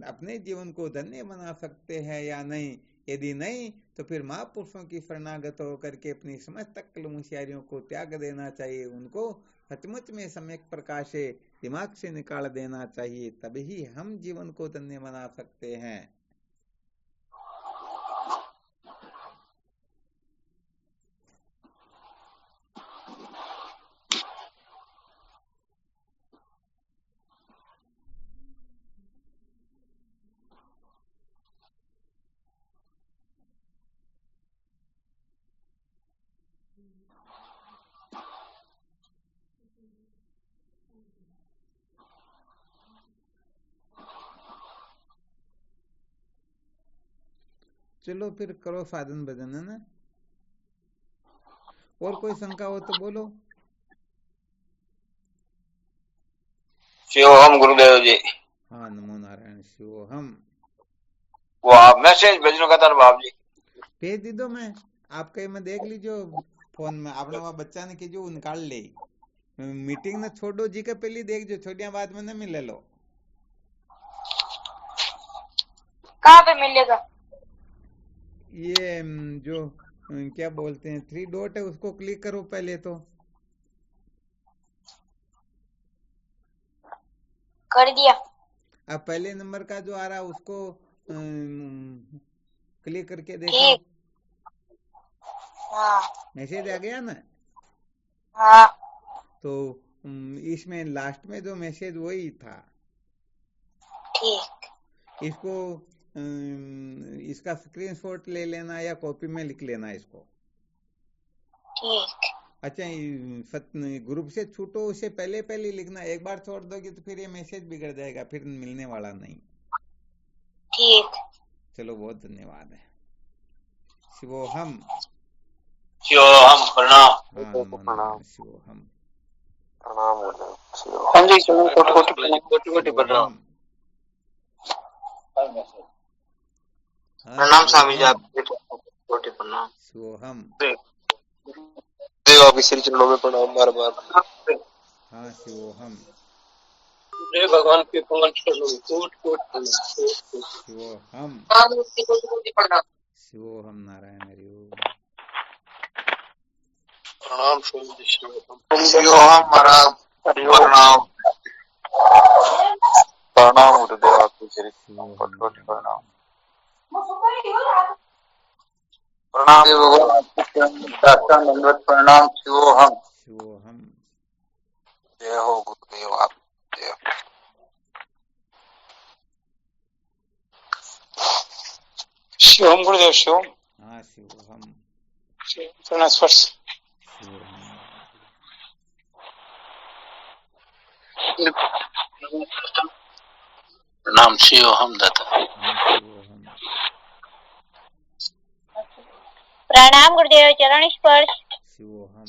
अपने जीवन को धन्य बना सकते हैं या नहीं। यदि नहीं तो फिर महापुरुषों की शरणागत होकर के अपनी समस्त अक्ल होशियारियों को त्याग देना चाहिए, उनको सचमुच में सम्यक प्रकाश से दिमाग से निकाल देना चाहिए, तभी हम जीवन को धन्य बना सकते हैं। चलो फिर करो साधन भजन, है ना। और कोई शंका हो तो बोलो। शिवोहम गुरुदेव जी। हाँ, नमो नारायण। शिवोहम। वो आप मैसेज भेजने का था बाप जी, भेज दी दो। मैं आपके में देख लीजिए फोन में, अपना वहाँ बच्चा ने कीजिए निकाल ले। मीटिंग ने छोड़ो जी के पहले देख जो, छोटिया बाद में न मिले लो। कहाँ पे मिलेगा? ये जो क्या बोलते हैं 3 डॉट है, उसको क्लिक करो पहले तो। कर दिया। अब पहले नंबर का जो आ रहा है उसको क्लिक करके देखो। ठीक। हाँ मैसेज आ गया ना। हाँ तो इसमें लास्ट में जो मैसेज वही था। ठीक। इसको इसका स्क्रीनशॉट ले लेना या कॉपी में लिख लेना इसको। ठीक। अच्छा, ग्रुप से छूटो उसे पहले पहले लिखना, एक बार छोड़ दोगे तो फिर ये मैसेज बिगड़ जाएगा, फिर मिलने वाला नहीं। ठीक। चलो, बहुत धन्यवाद है। शिवोहम। शिवोहम प्रणाम। हाँ, नमो नारायण। शिवोहम। प्रणाम गुरुदेव। शिवोहम। हाँ जी, कोटि प्रणाम। हाँ, प्रणाम स्वामी जी, शिवोहम। आपको कोटि प्रणाम। शिवोहम। देव आपके श्री चरणों में प्रणाम बार बार। हाँ, शिवोहम। भगवान के कोट कोट शिवोहम। शिवोहम। नारायण हरि ओम। प्रणाम स्वामी जी। शिवोहम महाराज प्रणाम। प्रणाम गुरुदेव आपके श्री शिवोहम। कोटि प्रणाम। प्रणाम भगवान, दंडवत प्रणाम। शिवोहम। शिवोहम। जय हो गुरुदेव आप। जय हो। शिवोहम गुरुदेव। शिवोहम। हाँ, शिवोहम। प्रणाम स्पर्श। शिवोहम। प्रणाम शिवोहम दत्त। हाँ, शिवोहम। प्रणाम गुरुदेव, चरण स्पर्श। शिवोहम।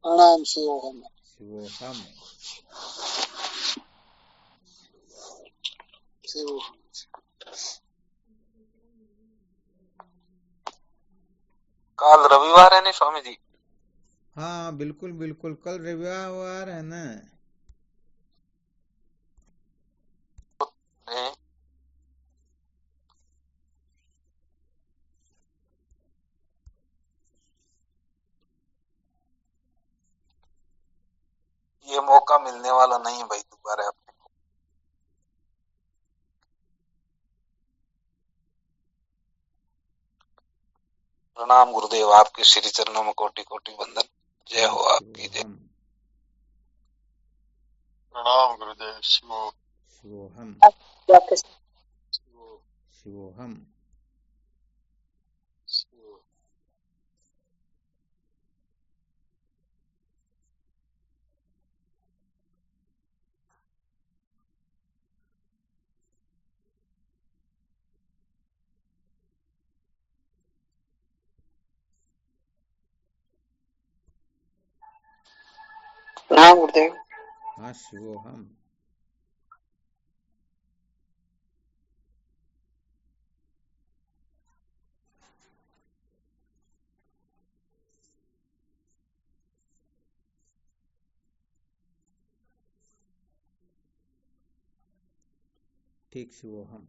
प्रणाम शिवोहम। शिवोहम। कल रविवार है नहीं स्वामी जी? हाँ, बिल्कुल बिल्कुल, कल रविवार है ना। नहीं। ये मौका मिलने वाला नहीं है भाई दोबारा अपने को। प्रणाम गुरुदेव, आपके श्री चरणों में कोटि कोटि वंदन। जय हो आपकी। जय। शिवोहम। प्रणाम गुरुदेव। शिवोहम। शिवोहम। प्रणाम गुरुदेव। हाँ, शिवोहम। ठीक से वो हम